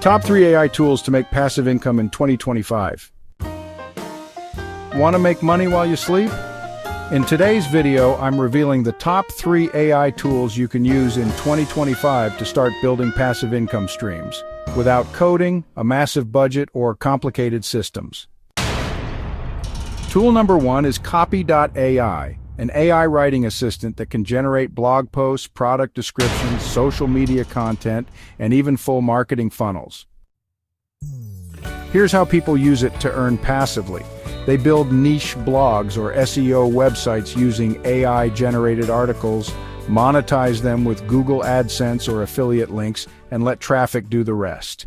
Top 3 AI tools to make passive income in 2025. Want to make money while you sleep? In today's video, I'm revealing the top 3 AI tools you can use in 2025 to start building passive income streams, without coding, a massive budget, or complicated systems. Tool number 1 is Copy.ai, an AI writing assistant that can generate blog posts, product descriptions, social media content, and even full marketing funnels. Here's how people use it to earn passively. They build niche blogs or SEO websites using AI-generated articles, monetize them with Google AdSense or affiliate links, and let traffic do the rest.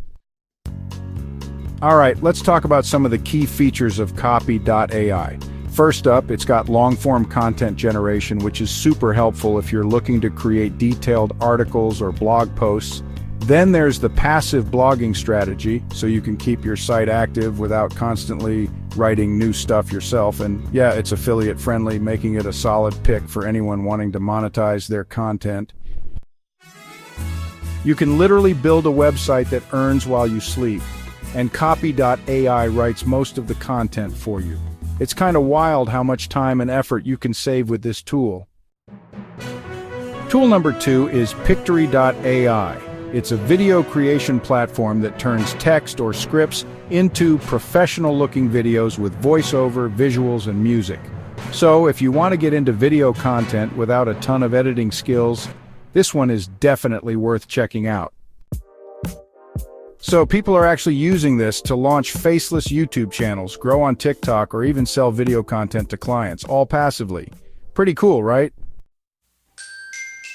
All right, let's talk about some of the key features of Copy.ai. First up, it's got long-form content generation, which is super helpful if you're looking to create detailed articles or blog posts. Then there's the passive blogging strategy, so you can keep your site active without constantly writing new stuff yourself. And yeah, it's affiliate friendly, making it a solid pick for anyone wanting to monetize their content. You can literally build a website that earns while you sleep, and Copy.ai writes most of the content for you. It's kind of wild how much time and effort you can save with this tool. Tool number 2 is Pictory.ai. It's a video creation platform that turns text or scripts into professional-looking videos with voiceover, visuals, and music. So, if you want to get into video content without a ton of editing skills, this one is definitely worth checking out. So, people are actually using this to launch faceless YouTube channels, grow on TikTok, or even sell video content to clients, all passively. Pretty cool, right?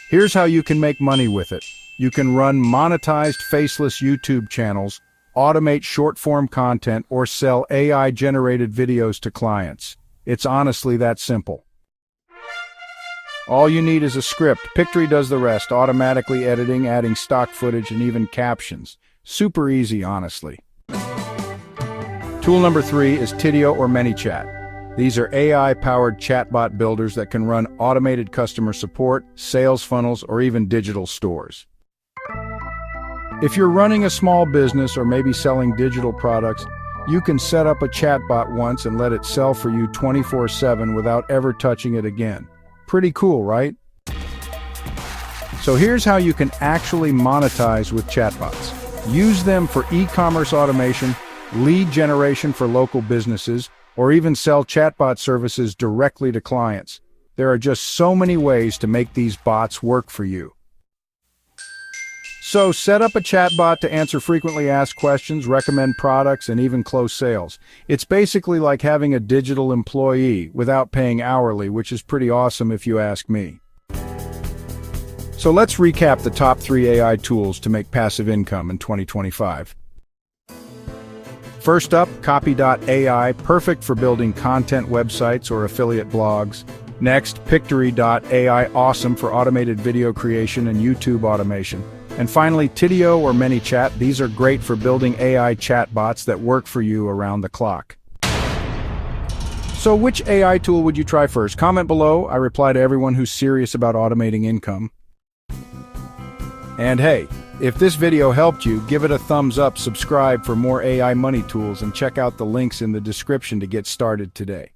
Here's how you can make money with it. You can run monetized faceless YouTube channels, automate short-form content, or sell AI-generated videos to clients. It's honestly that simple. All you need is a script. Pictory does the rest, automatically editing, adding stock footage, and even captions. Super easy, honestly. Tool number 3 is Tidio or ManyChat. These are AI-powered chatbot builders that can run automated customer support, sales funnels, or even digital stores. If you're running a small business or maybe selling digital products, you can set up a chatbot once and let it sell for you 24/7 without ever touching it again. Pretty cool, right? So here's how you can actually monetize with chatbots. Use them for e-commerce automation, lead generation for local businesses, or even sell chatbot services directly to clients. There are just so many ways to make these bots work for you. So set up a chatbot to answer frequently asked questions, recommend products, and even close sales. It's basically like having a digital employee without paying hourly, which is pretty awesome if you ask me. So let's recap the top 3 AI tools to make passive income in 2025. First up, Copy.ai, perfect for building content websites or affiliate blogs. Next, Pictory.ai, awesome for automated video creation and YouTube automation. And finally, Tidio or ManyChat, these are great for building AI chatbots that work for you around the clock. So which AI tool would you try first? Comment below. I reply to everyone who's serious about automating income. And hey, if this video helped you, give it a thumbs up, subscribe for more AI money tools, and check out the links in the description to get started today.